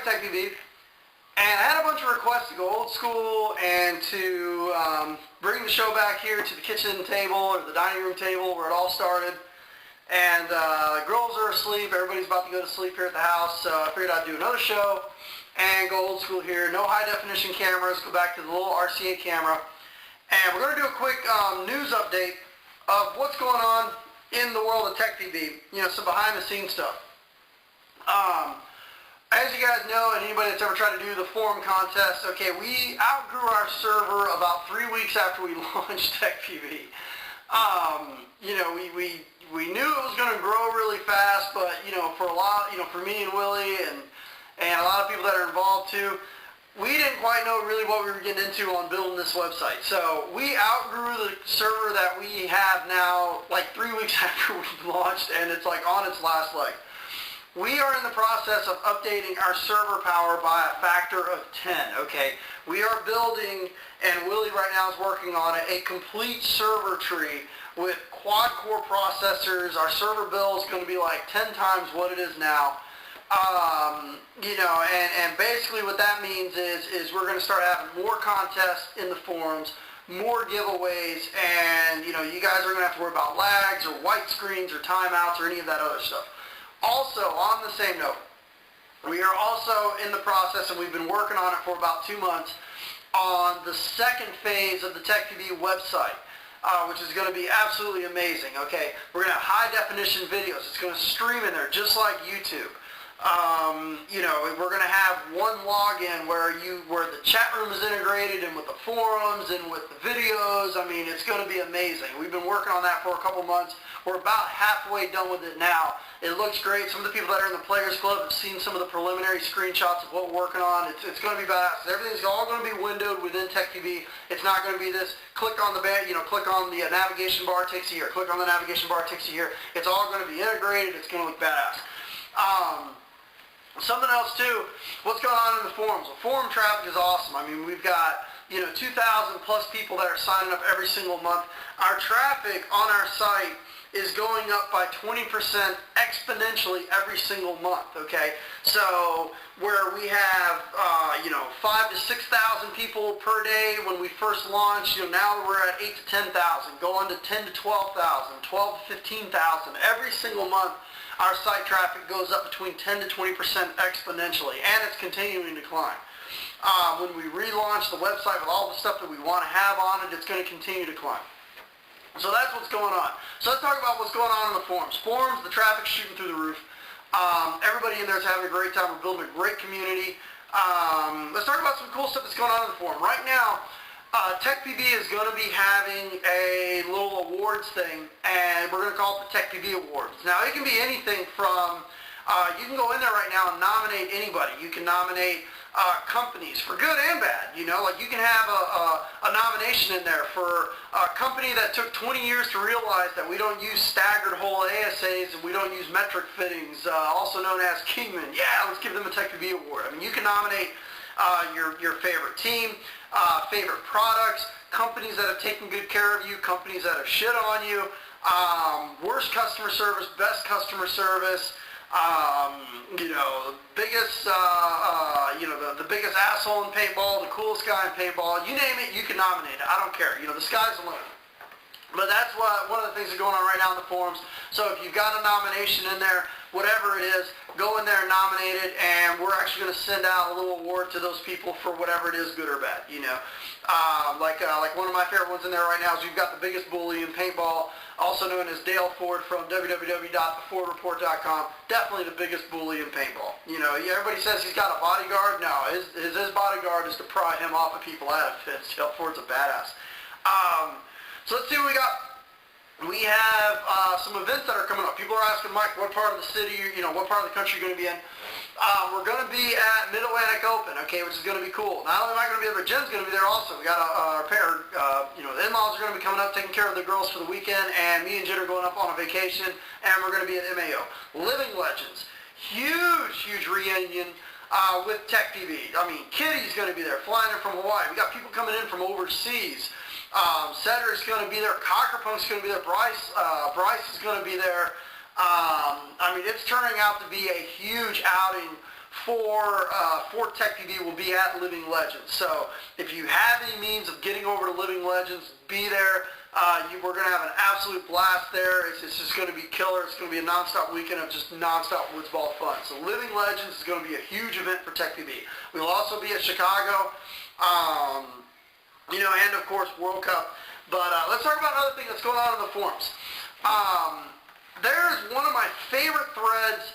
TechPB, and I had a bunch of requests to go old school and to bring the show back here to the kitchen table or the dining room table where it all started. And girls are asleep. Everybody's about to go to sleep here at the house. So I figured I'd do another show and go old school here. No high definition cameras. Go back to the little RCA camera. And we're going to do a quick news update of what's going on in the world of TechPB. You know, some behind the scenes stuff. As you guys know, and anybody that's ever tried to do the forum contest, okay, we outgrew our server about 3 weeks after we launched TechPB. You know, we knew it was going to grow really fast, but, you know, for a lot, you know, for me and Willie and a lot of people that are involved too, we didn't quite know really what we were getting into on building this website. So we outgrew the server that we have now like 3 weeks after we launched, and it's like on its last leg. We are in the process of updating our server power by a factor of 10, okay? We are building, and Willie right now is working on it, a complete server tree with quad-core processors. Our server bill is going to be like 10 times what it is now. You know, and basically what that means is we're going to start having more contests in the forums, more giveaways, and, you know, you guys are going to have to worry about lags or white screens or timeouts or any of that other stuff. Also, on the same note, we are also in the process, and we've been working on it for about 2 months, on the second phase of the TechPB website, which is going to be absolutely amazing. Okay, we're going to have high-definition videos. It's going to stream in there just like YouTube. You know, we're going to have one login where the chat room is integrated and with the forums and with the videos. I mean, it's going to be amazing. We've been working on that for a couple months. We're about halfway done with it now. It looks great. Some of the people that are in the Players Club have seen some of the preliminary screenshots of what we're working on. It's going to be badass. Everything's all going to be windowed within TechPB. It's not going to be this click on the click on the navigation bar, takes you here. Click on the navigation bar, takes you here. It's all going to be integrated. It's going to look badass. Something else too, what's going on in the forums? The forum traffic is awesome. I mean, we've got, you know, 2,000 plus people that are signing up every single month. Our traffic on our site is going up by 20% exponentially every single month, okay? So where we have, you know, 5,000 to 6,000 people per day when we first launched, you know, now we're at 8,000 to 10,000, going to 10,000 to 12,000, 12,000 to 15,000. Every single month, our site traffic goes up between 10 to 20% exponentially, and it's continuing to climb. When we relaunch the website with all the stuff that we want to have on it, it's going to continue to climb. So that's what's going on. So let's talk about what's going on in the forums. Forums, the traffic's shooting through the roof. Everybody in there is having a great time. We're building a great community. Let's talk about some cool stuff that's going on in the forum. Right now, TechPB is going to be having a little awards thing, and we're going to call it the TechPB Awards. Now, it can be anything from, you can go in there right now and nominate anybody. You can nominate companies for good and bad. You know, like you can have a nomination in there for a company that took 20 years to realize that we don't use staggered hole ASAs and we don't use metric fittings, also known as Kingman. Yeah, let's give them a TechPB Award. I mean, you can nominate your favorite team, favorite products, companies that have taken good care of you, companies that have shit on you, worst customer service, best customer service, you know, the biggest, you know, the biggest asshole in paintball, the coolest guy in paintball, you name it, you can nominate it. I don't care. You know, the sky's the limit. But that's one of the things that's going on right now in the forums. So if you've got a nomination in there, whatever it is, go in there and nominate it, and we're actually going to send out a little award to those people for whatever it is, good or bad, you know. Like one of my favorite ones in there right now is we've got the biggest bully in paintball, also known as Dale Ford from www.thefordreport.com. Definitely the biggest bully in paintball. You know, everybody says he's got a bodyguard. No, his bodyguard is to pry him off of people out of fits. Dale Ford's a badass. So let's see what we got. We have some events that are coming up. People are asking, Mike, what part of the city, you know, what part of the country you're going to be in? We're going to be at Mid-Atlantic Open, okay, which is going to be cool. Not only am I going to be there, but Jen's going to be there also. We got our pair, you know, the in-laws are going to be coming up, taking care of the girls for the weekend, and me and Jen are going up on a vacation, and we're going to be at MAO. Living Legends, huge reunion with TechPB. I mean, Kitty's going to be there, flying in from Hawaii. We got people coming in from overseas. Cedric's going to be there. Cockerpunk's going to be there. Bryce is going to be there. I mean, it's turning out to be a huge outing for TechPB will be at Living Legends. So if you have any means of getting over to Living Legends, be there. We're going to have an absolute blast there. It's just going to be killer. It's going to be a nonstop weekend of just nonstop woods ball fun. So Living Legends is going to be a huge event for TechPB. We will also be at Chicago, and of course World Cup. But let's talk about another thing that's going on in the forums. There's one of my favorite threads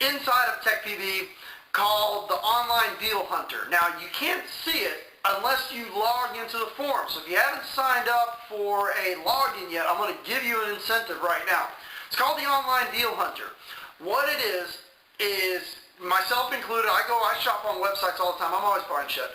inside of TechPB called the Online Deal Hunter. Now, you can't see it unless you log into the forum. So if you haven't signed up for a login yet, I'm going to give you an incentive right now. It's called the Online Deal Hunter. What it is myself included, I shop on websites all the time. I'm always buying shit.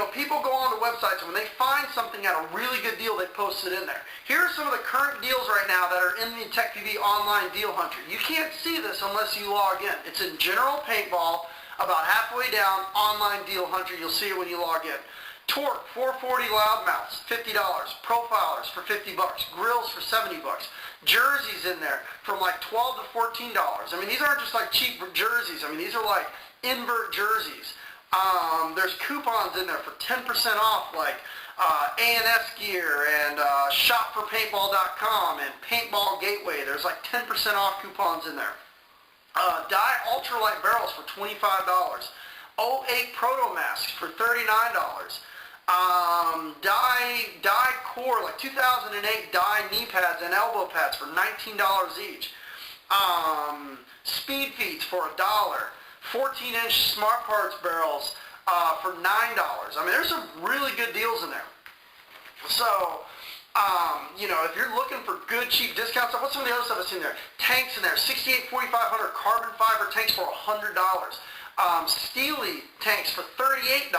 People go on the websites, and when they find something at a really good deal, they post it in there. Here are some of the current deals right now that are in the TechPB Online Deal Hunter. You can't see this unless you log in. It's in General Paintball, about halfway down, Online Deal Hunter. You'll see it when you log in. Torque 440 loudmouths, $50. Profilers for $50. Grills for $70. Jerseys in there from like $12 to $14. I mean, these aren't just like cheap jerseys. I mean, these are like invert jerseys. There's coupons in there for 10% off, like A&S gear and shopforpaintball.com and Paintball Gateway. There's like 10% off coupons in there. Dye ultralight barrels for $25. 08 Proto masks for $39. Dye core, like 2008 dye knee pads and elbow pads for $19 each. Speed feeds for $1. 14-inch Smart Parts barrels for $9. I mean, there's some really good deals in there. So, if you're looking for good, cheap discounts, what's some of the other stuff that's in there? Tanks in there, 68 4500 carbon fiber tanks for $100. Steely tanks for $38,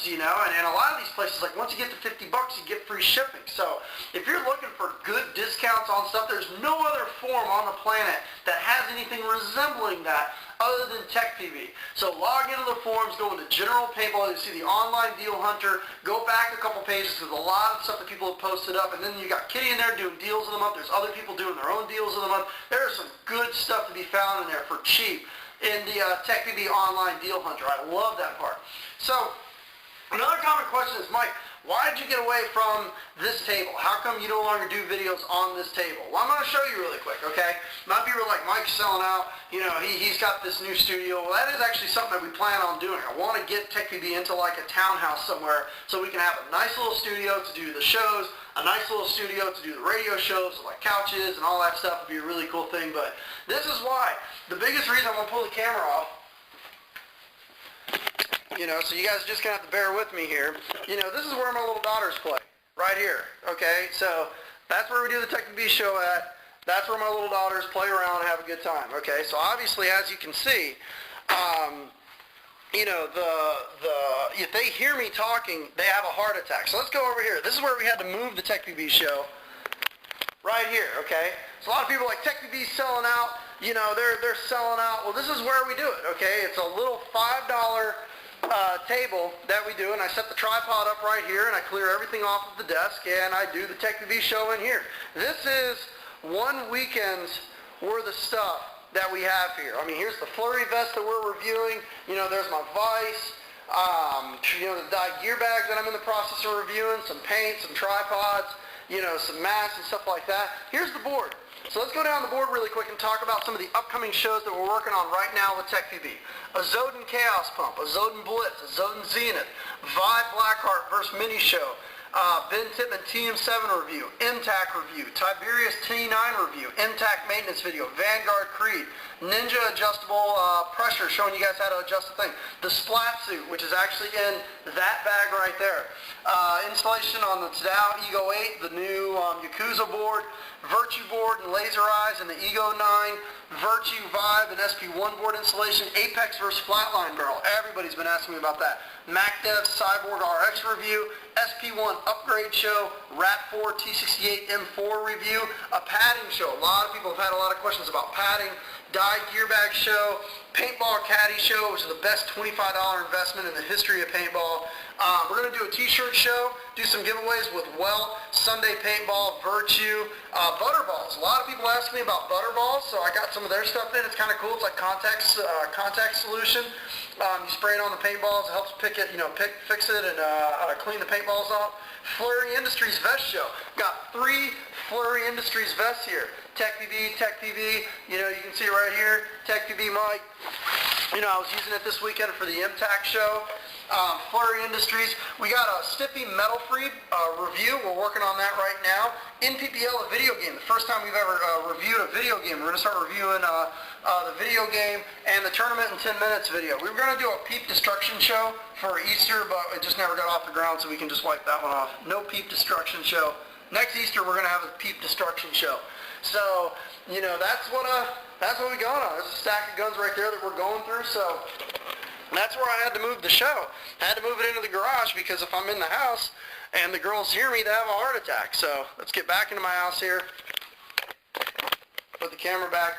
and a lot of these places, like once you get to $50, you get free shipping. So if you're looking for good discounts on stuff, there's no other forum on the planet that has anything resembling that other than TechPB. So log into the forums, go into General Paintball, you see the Online Deal Hunter, go back a couple pages, there's a lot of stuff that people have posted up, and then you got Kitty in there doing deals of the month, there's other people doing their own deals of the month. There's some good stuff to be found in there for cheap in the TechPB Online Deal Hunter. I love that part. So another common question is, Mike, why did you get away from this table? How come you no longer do videos on this table? Well, I'm going to show you really quick, okay? Might be like Mike's selling out. He's got this new studio. Well, that is actually something that we plan on doing. I want to get TechPB into like a townhouse somewhere so we can have a nice little studio to do the shows, a nice little studio to do the radio shows, like couches and all that stuff would be a really cool thing. But this is why. The biggest reason I'm going to pull the camera off, so you guys just going to have to bear with me here. This is where my little daughters play, right here, okay? So that's where we do the TechPB show at. That's where my little daughters play around and have a good time, okay? So obviously, as you can see, if they hear me talking, they have a heart attack. So let's go over here. This is where we had to move the TechPB show, right here, okay? So a lot of people are like, TechPB's selling out. They're selling out. Well, this is where we do it, okay? It's a little $5 table that we do, and I set the tripod up right here, and I clear everything off of the desk, and I do the TechPB show in here. This is one weekend's worth of stuff that we have here. I mean, here's the Flurry vest that we're reviewing. There's my vise. The dyed gear bags that I'm in the process of reviewing, some paint, some tripods, some masks and stuff like that. Here's the board. So let's go down the board really quick and talk about some of the upcoming shows that we're working on right now with TechPB. A Zodin Chaos Pump, a Zodin Blitz, a Zodin Zenith, Vibe Blackheart vs. Mini Show, Ben Titman TM7 review, MTAC review, Tiberius T9 review, MTAC maintenance video, Vanguard Creed, Ninja adjustable pressure showing you guys how to adjust the thing, the Splat Suit, which is actually in that bag right there, installation on the Tadao Ego 8, the new Yakuza board, Virtue board and Laser Eyes and the Ego 9, Virtue Vibe and SP1 board installation, Apex vs. Flatline barrel. Everybody's been asking me about that. MacDev Cyborg RX review, SP1 upgrade show, RAT4 T68 M4 review, a padding show. A lot of people have had a lot of questions about padding. Dye Gear Bag Show, Paintball Caddy Show, which is the best $25 investment in the history of paintball. We're going to do a t-shirt show, do some giveaways with Well, Sunday Paintball, Virtue, Butterballs. A lot of people ask me about Butterballs, so I got some of their stuff in. It's kind of cool. It's like contact solution. You spray it on the paintballs. It helps pick it, fix it and clean the paintballs off. Flurry Industries Vest Show. Got 3 Flurry Industries vests here. TechPB, you can see it right here. TechPB mic. I was using it this weekend for the MTAC show. Flurry Industries. We got a Stiffy Metal Free review. We're working on that right now. NPPL, a video game. The first time we've ever reviewed a video game. We're going to start reviewing the video game and the tournament in 10 minutes video. We were going to do a Peep Destruction show for Easter, but it just never got off the ground, so we can just wipe that one off. No Peep Destruction show. Next Easter, we're going to have a Peep Destruction show. So, that's what we got on. There's a stack of guns right there that we're going through, so that's where I had to move the show. I had to move it into the garage because if I'm in the house and the girls hear me, they have a heart attack. So let's get back into my house here. Put the camera back.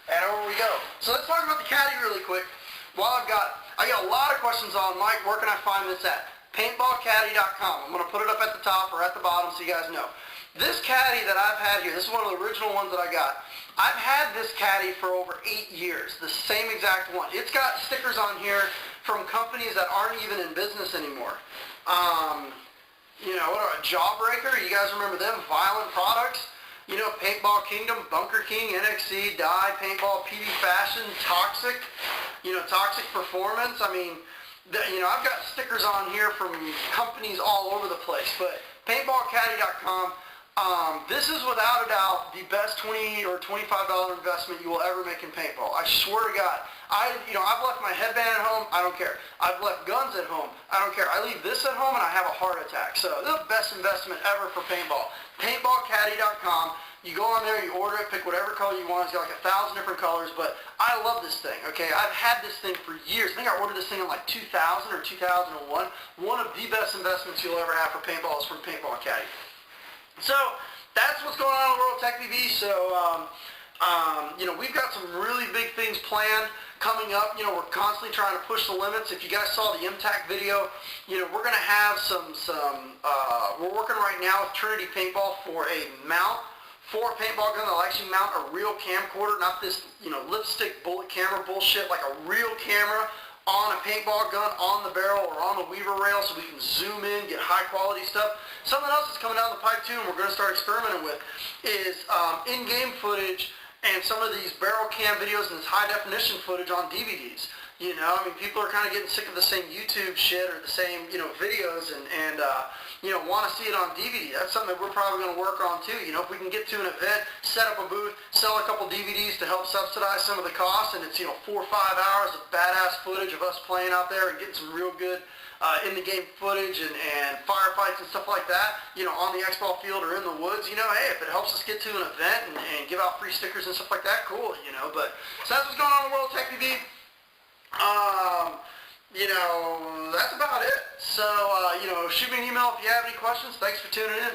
And over we go. So let's talk about the caddy really quick. I got a lot of questions on, Mike, where can I find this at? Paintballcaddy.com. I'm going to put it up at the top or at the bottom so you guys know. This caddy that I've had here, this is one of the original ones that I got. I've had this caddy for over 8 years, the same exact one. It's got stickers on here from companies that aren't even in business anymore. Jawbreaker, you guys remember them? Violent Products, Paintball Kingdom, Bunker King, NXC, Dye, Paintball, PD Fashion, Toxic, Toxic Performance. I've got stickers on here from companies all over the place, but paintballcaddy.com. This is without a doubt the best $20 or $25 investment you will ever make in paintball. I swear to God. I've left my headband at home. I don't care. I've left guns at home. I don't care. I leave this at home and I have a heart attack. So this is the best investment ever for paintball. Paintballcaddy.com. You go on there, you order it, pick whatever color you want. It's got like 1,000 different colors, but I love this thing, okay? I've had this thing for years. I think I ordered this thing in like 2000 or 2001. One of the best investments you'll ever have for paintball is from Paintball Caddy. So that's what's going on in the world of TechPB. So, we've got some really big things planned coming up. We're constantly trying to push the limits. If you guys saw the MTAC video, we're going to have we're working right now with Trinity Paintball for a mount for a paintball gun that'll actually mount a real camcorder, not this, lipstick bullet camera bullshit, like a real camera on a paintball gun, on the barrel, or on the weaver rail so we can zoom in, get high quality stuff. Something else that's coming down the pipe too, and we're going to start experimenting with, is in-game footage and some of these barrel cam videos and this high definition footage on DVDs. People are kind of getting sick of the same YouTube shit or the same, videos and want to see it on DVD. That's something that we're probably going to work on too. If we can get to an event, set up a booth, sell a couple DVDs to help subsidize some of the costs, and it's, 4 or 5 hours of badass footage of us playing out there and getting some real good in-the-game footage and firefights and stuff like that, on the X-Ball field or in the woods, hey, if it helps us get to an event and give out free stickers and stuff like that, cool, But, so that's what's going on in the world of TechPB. That's about it. So, shoot me an email if you have any questions. Thanks for tuning in.